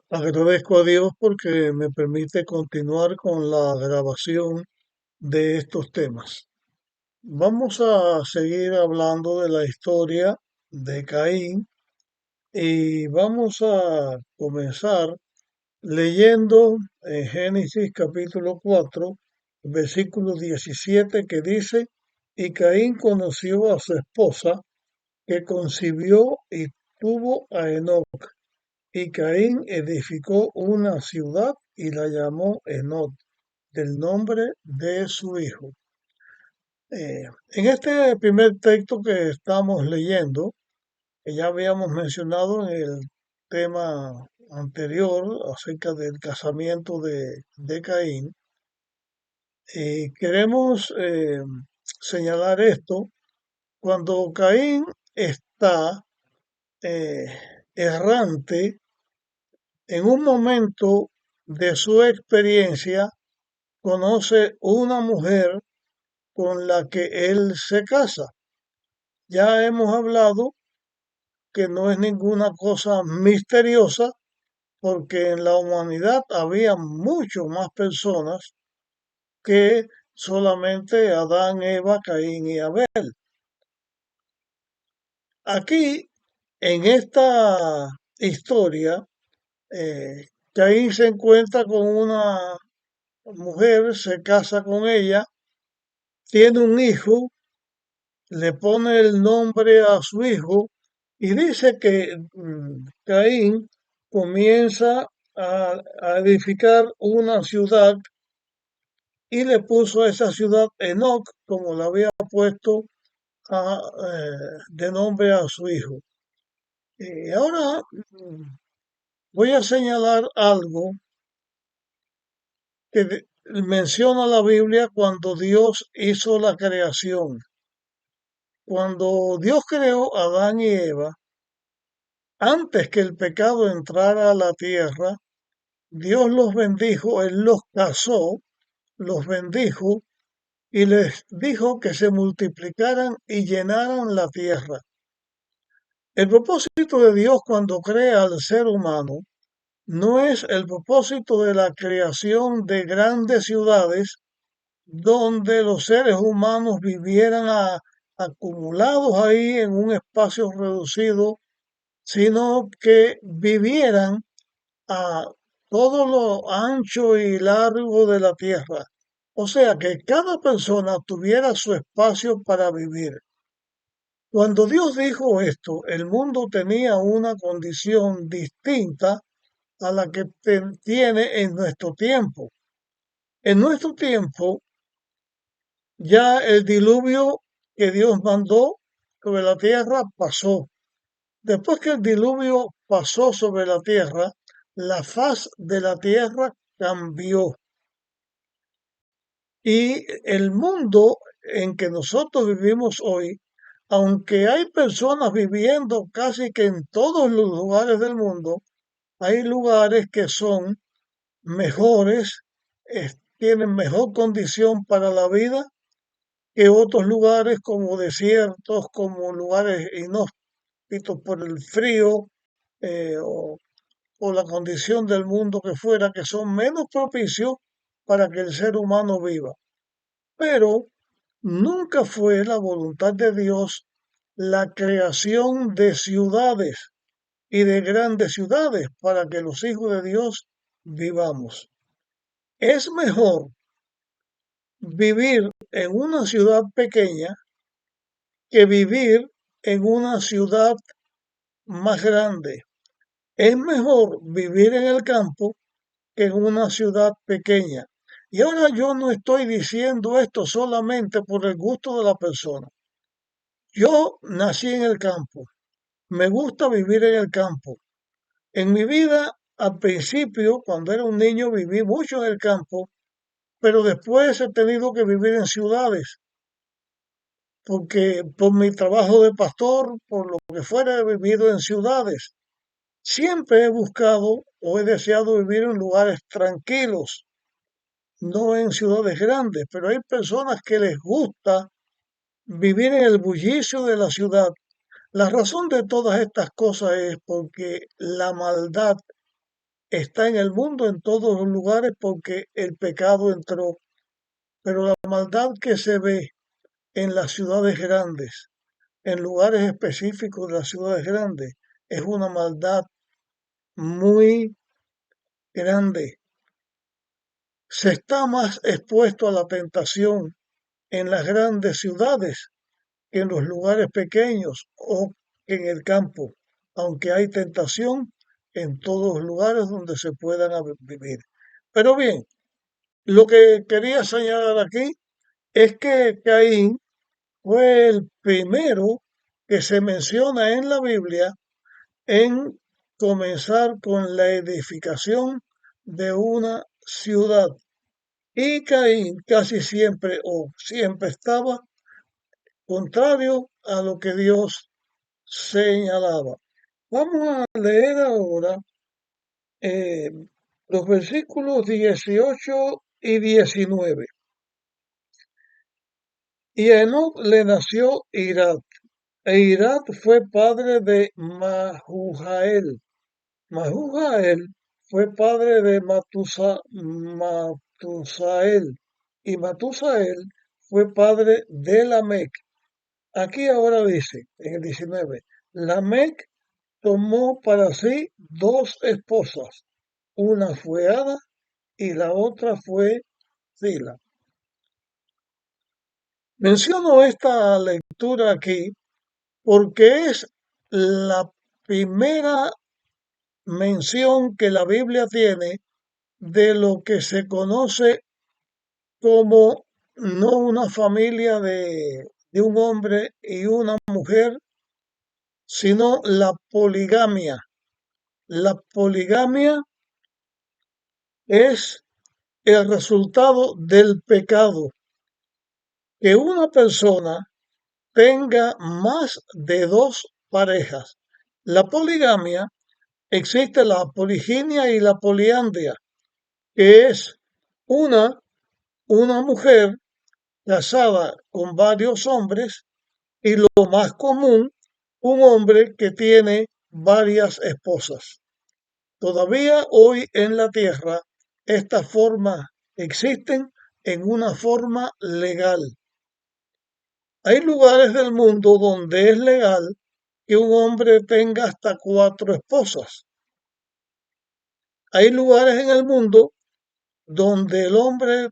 Agradezco a Dios porque me permite continuar con la grabación de estos temas. Vamos a seguir hablando de la historia de Caín y vamos a comenzar leyendo en Génesis capítulo 4, versículo 17 que dice, y Caín conoció a su esposa que concibió y tuvo a Enoc. Y Caín edificó una ciudad y la llamó Enod, del nombre de su hijo. En este primer texto que estamos leyendo, que ya habíamos mencionado en el tema anterior acerca del casamiento de Caín, queremos señalar esto. Cuando Caín está eh, errante en un momento de su experiencia, conoce una mujer con la que él se casa. Ya hemos hablado que no es ninguna cosa misteriosa porque en la humanidad había mucho más personas que solamente Adán, Eva, Caín y Abel. Aquí, en esta historia, Caín se encuentra con una mujer, se casa con ella, tiene un hijo, le pone el nombre a su hijo y dice que Caín comienza a edificar una ciudad y le puso a esa ciudad Enoc, como le había puesto de nombre a su hijo. Y ahora voy a señalar algo que menciona la Biblia cuando Dios hizo la creación. Cuando Dios creó a Adán y Eva, antes que el pecado entrara a la tierra, Dios los bendijo, Él los casó, los bendijo y les dijo que se multiplicaran y llenaran la tierra. El propósito de Dios cuando crea al ser humano no es el propósito de la creación de grandes ciudades donde los seres humanos vivieran acumulados ahí en un espacio reducido, sino que vivieran a todo lo ancho y largo de la tierra. O sea, que cada persona tuviera su espacio para vivir. Cuando Dios dijo esto, el mundo tenía una condición distinta a la que tiene en nuestro tiempo. En nuestro tiempo, ya el diluvio que Dios mandó sobre la tierra pasó. Después que el diluvio pasó sobre la tierra, la faz de la tierra cambió y el mundo en que nosotros vivimos hoy, aunque hay personas viviendo casi que en todos los lugares del mundo, hay lugares que son mejores, tienen mejor condición para la vida que otros lugares como desiertos, como lugares inhóspitos por el frío eh, o, o la condición del mundo que fuera, que son menos propicios para que el ser humano viva. Pero nunca fue la voluntad de Dios la creación de ciudades y de grandes ciudades para que los hijos de Dios vivamos. Es mejor vivir en una ciudad pequeña que vivir en una ciudad más grande. Es mejor vivir en el campo que en una ciudad pequeña. Y ahora yo no estoy diciendo esto solamente por el gusto de la persona. Yo nací en el campo, me gusta vivir en el campo. En mi vida, al principio, cuando era un niño, viví mucho en el campo, pero después he tenido que vivir en ciudades, porque por mi trabajo de pastor, por lo que fuera, he vivido en ciudades. Siempre he buscado o he deseado vivir en lugares tranquilos, no en ciudades grandes, pero hay personas que les gusta vivir en el bullicio de la ciudad. La razón de todas estas cosas es porque la maldad está en el mundo en todos los lugares porque el pecado entró, pero la maldad que se ve en las ciudades grandes, en lugares específicos de las ciudades grandes, es una maldad muy grande. Se está más expuesto a la tentación en las grandes ciudades que en los lugares pequeños o en el campo, aunque hay tentación en todos los lugares donde se puedan vivir. Pero bien, lo que quería señalar aquí es que Caín fue el primero que se menciona en la Biblia en comenzar con la edificación de una ciudad. Y Caín casi siempre o siempre estaba contrario a lo que Dios señalaba. Vamos a leer ahora eh, los versículos 18 y 19. Y a Enoc le nació Irad, e Irad fue padre de Mahujael. Mahujael fue padre de Matusael, y Matusael fue padre de Lamec. Aquí ahora dice, en el 19, Lamec tomó para sí dos esposas, una fue Ada y la otra fue Zila. Menciono esta lectura aquí porque es la primera mención que la Biblia tiene de lo que se conoce como no una familia de un hombre y una mujer, sino la poligamia. La poligamia es el resultado del pecado, que una persona tenga más de dos parejas. La poligamia, existe la poliginia y la poliandria, que es una, una mujer casada con varios hombres y lo más común, un hombre que tiene varias esposas. Todavía hoy en la tierra estas formas existen en una forma legal. Hay lugares del mundo donde es legal que un hombre tenga hasta cuatro esposas. Hay lugares en el mundo donde el hombre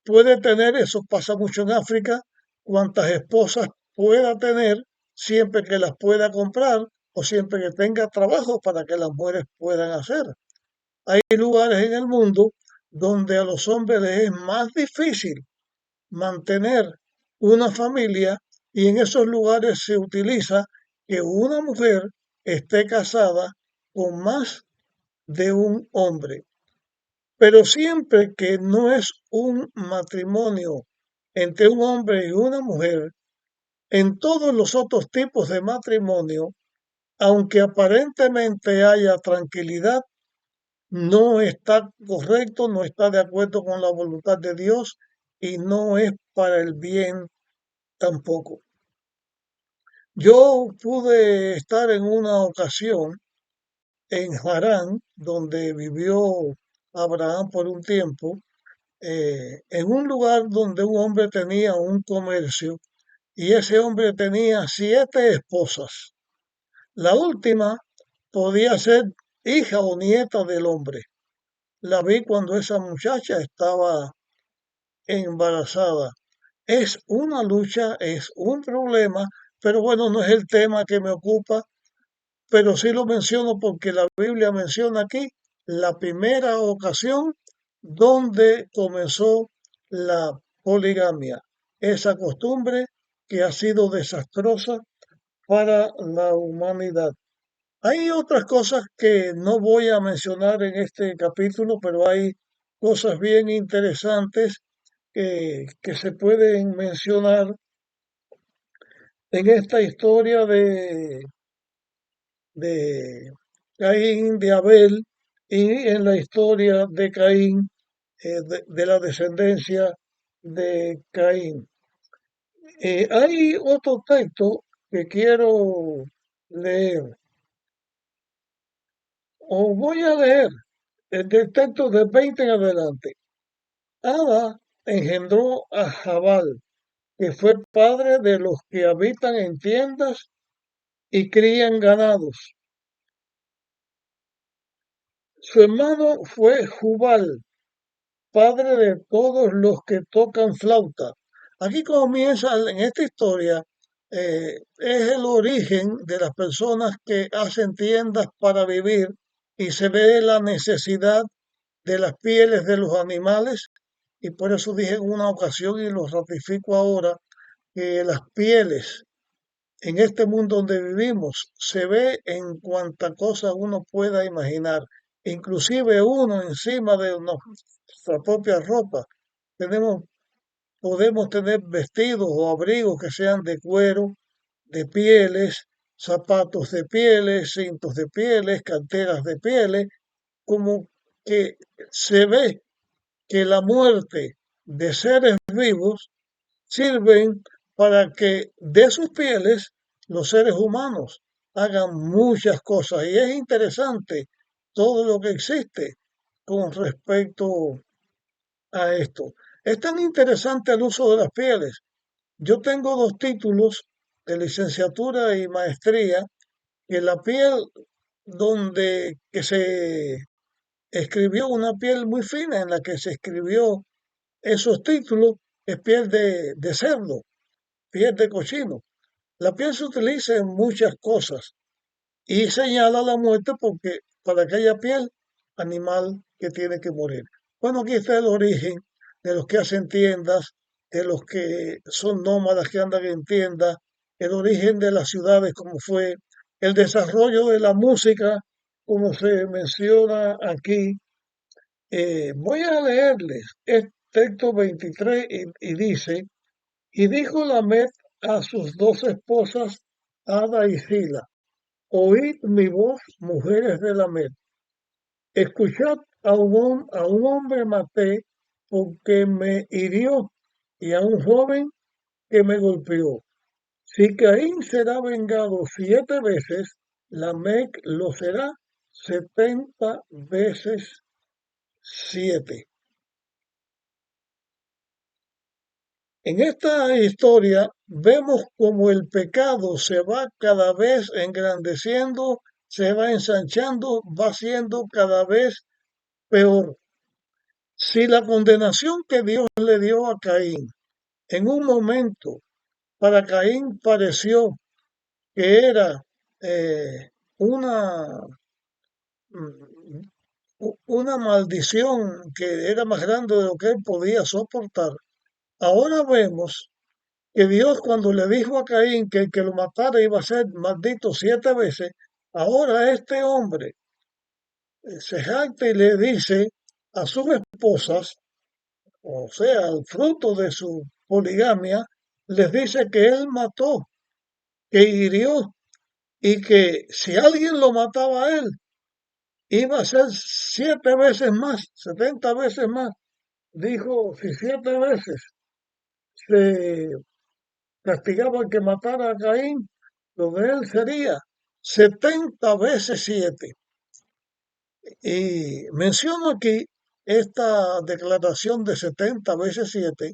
puede tener, eso pasa mucho en África, cuantas esposas pueda tener, siempre que las pueda comprar o siempre que tenga trabajo para que las mujeres puedan hacer. Hay lugares en el mundo donde a los hombres les es más difícil mantener una familia y en esos lugares se utiliza que una mujer esté casada con más de un hombre. Pero siempre que no es un matrimonio entre un hombre y una mujer, en todos los otros tipos de matrimonio, aunque aparentemente haya tranquilidad, no está correcto, no está de acuerdo con la voluntad de Dios y no es para el bien tampoco. Yo pude estar en una ocasión en Harán, donde vivió Abraham por un tiempo, en un lugar donde un hombre tenía un comercio y ese hombre tenía 7 esposas. La última podía ser hija o nieta del hombre. La vi cuando esa muchacha estaba embarazada. Es una lucha, es un problema, pero bueno, no es el tema que me ocupa, pero sí lo menciono porque la Biblia menciona aquí la primera ocasión donde comenzó la poligamia, esa costumbre que ha sido desastrosa para la humanidad. Hay otras cosas que no voy a mencionar en este capítulo, pero hay cosas bien interesantes que se pueden mencionar en esta historia de Caín, de Abel y en la historia de Caín, de la descendencia de Caín. Hay otro texto que quiero leer, o voy a leer. del texto de 20 en adelante. Ada engendró a Jabal, que fue padre de los que habitan en tiendas y crían ganados. Su hermano fue Jubal, padre de todos los que tocan flauta. Aquí comienza en esta historia, es el origen de las personas que hacen tiendas para vivir y se ve la necesidad de las pieles de los animales y por eso dije en una ocasión y lo ratifico ahora que las pieles en este mundo donde vivimos se ve en cuanta cosa uno pueda imaginar, inclusive uno encima de nuestra propia ropa. Tenemos, podemos tener vestidos o abrigos que sean de cuero, de pieles, zapatos de pieles, cintos de pieles, carteras de pieles, como que se ve que la muerte de seres vivos sirven para que de sus pieles los seres humanos hagan muchas cosas. Y es interesante todo lo que existe con respecto a esto. Es tan interesante el uso de las pieles. Yo tengo dos títulos de licenciatura y maestría, que la piel donde que se escribió una piel muy fina en la que se escribió esos títulos es piel de cerdo, piel de cochino. La piel se utiliza en muchas cosas y señala la muerte porque para que haya piel, animal que tiene que morir. Bueno, aquí está el origen de los que hacen tiendas, de los que son nómadas que andan en tiendas, el origen de las ciudades como fue, el desarrollo de la música como se menciona aquí. Voy a leerles el texto 23 y dice, y dijo Lamet a sus dos esposas, Ada y Sila, oíd mi voz, mujeres de Lamet, escuchad a un hombre maté porque me hirió y a un joven que me golpeó. Si Caín será vengado 7 veces, Lamec lo será 70 veces 7. En esta historia vemos como el pecado se va cada vez engrandeciendo, se va ensanchando, va siendo cada vez peor. Si la condenación que Dios le dio a Caín en un momento para Caín pareció que era eh, una, mm, una maldición que era más grande de lo que él podía soportar, ahora vemos que Dios cuando le dijo a Caín que el que lo matara iba a ser maldito 7 veces, ahora este hombre se jacta y le dice a sus esposas, o sea, el fruto de su poligamia, les dice que él mató, que hirió y que si alguien lo mataba a él, iba a ser 7 veces más, 70 veces más. Dijo, si 7 veces se castigaba al que matara a Caín, lo de él sería 70 veces 7. Y menciono aquí esta declaración de 70 veces 7,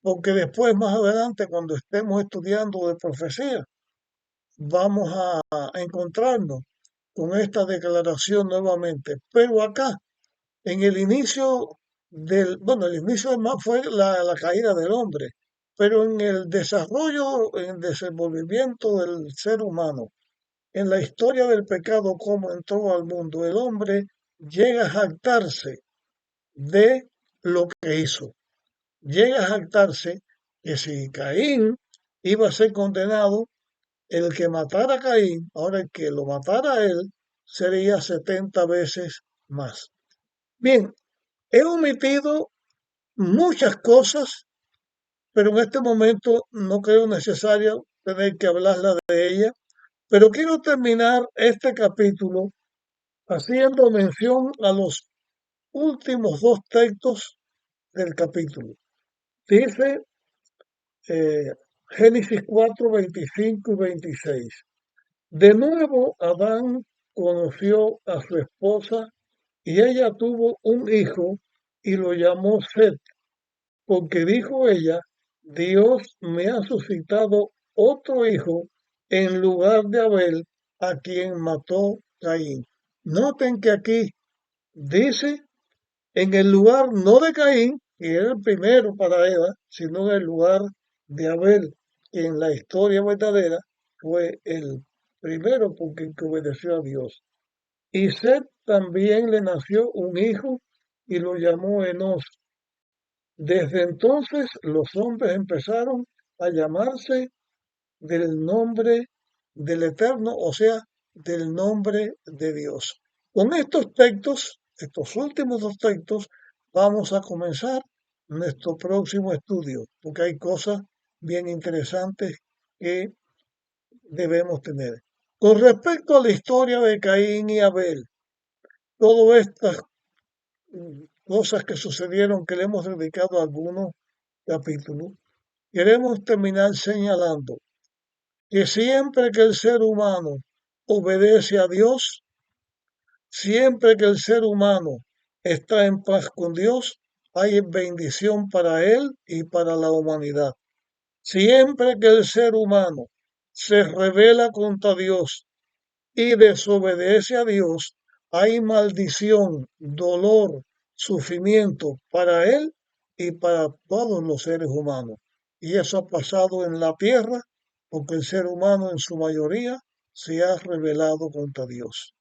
porque después, más adelante, cuando estemos estudiando de profecía, vamos a encontrarnos con esta declaración nuevamente. Pero acá, en el inicio bueno, el inicio del mal fue la caída del hombre, pero en el desarrollo, en el desenvolvimiento del ser humano, en la historia del pecado, como entró al mundo, el hombre llega a jactarse de lo que hizo. Llega a jactarse que si Caín iba a ser condenado, el que matara a Caín, ahora el que lo matara a él, sería 70 veces más. Bien, he omitido muchas cosas, pero en este momento no creo necesario tener que hablarla de ella. Pero quiero terminar este capítulo haciendo mención a los últimos dos textos del capítulo. Dice Génesis 4, 25 y 26. De nuevo Adán conoció a su esposa Y ella tuvo un hijo y lo llamó Set, porque dijo ella, Dios me ha suscitado otro hijo en lugar de Abel, a quien mató Caín. Noten que aquí dice, en el lugar no de Caín, que era el primero para Eva, sino en el lugar de Abel, que en la historia verdadera fue el primero porque que obedeció a Dios. Y Set también le nació un hijo y lo llamó Enos. Desde entonces los hombres empezaron a llamarse del nombre del Eterno, o sea, del nombre de Dios. Con estos textos, estos últimos dos textos, vamos a comenzar nuestro próximo estudio, porque hay cosas bien interesantes que debemos tener. Con respecto a la historia de Caín y Abel, todas estas cosas que sucedieron que le hemos dedicado algunos capítulos, queremos terminar señalando que siempre que el ser humano obedece a Dios, siempre que el ser humano está en paz con Dios, hay bendición para él y para la humanidad. Siempre que el ser humano se revela contra Dios y desobedece a Dios, hay maldición, dolor, sufrimiento para él y para todos los seres humanos. Y eso ha pasado en la tierra porque el ser humano en su mayoría se ha rebelado contra Dios.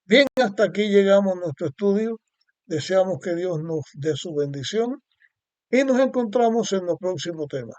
Bien, hasta aquí llegamos a nuestro estudio. Deseamos que Dios nos dé su bendición y nos encontramos en el próximo tema.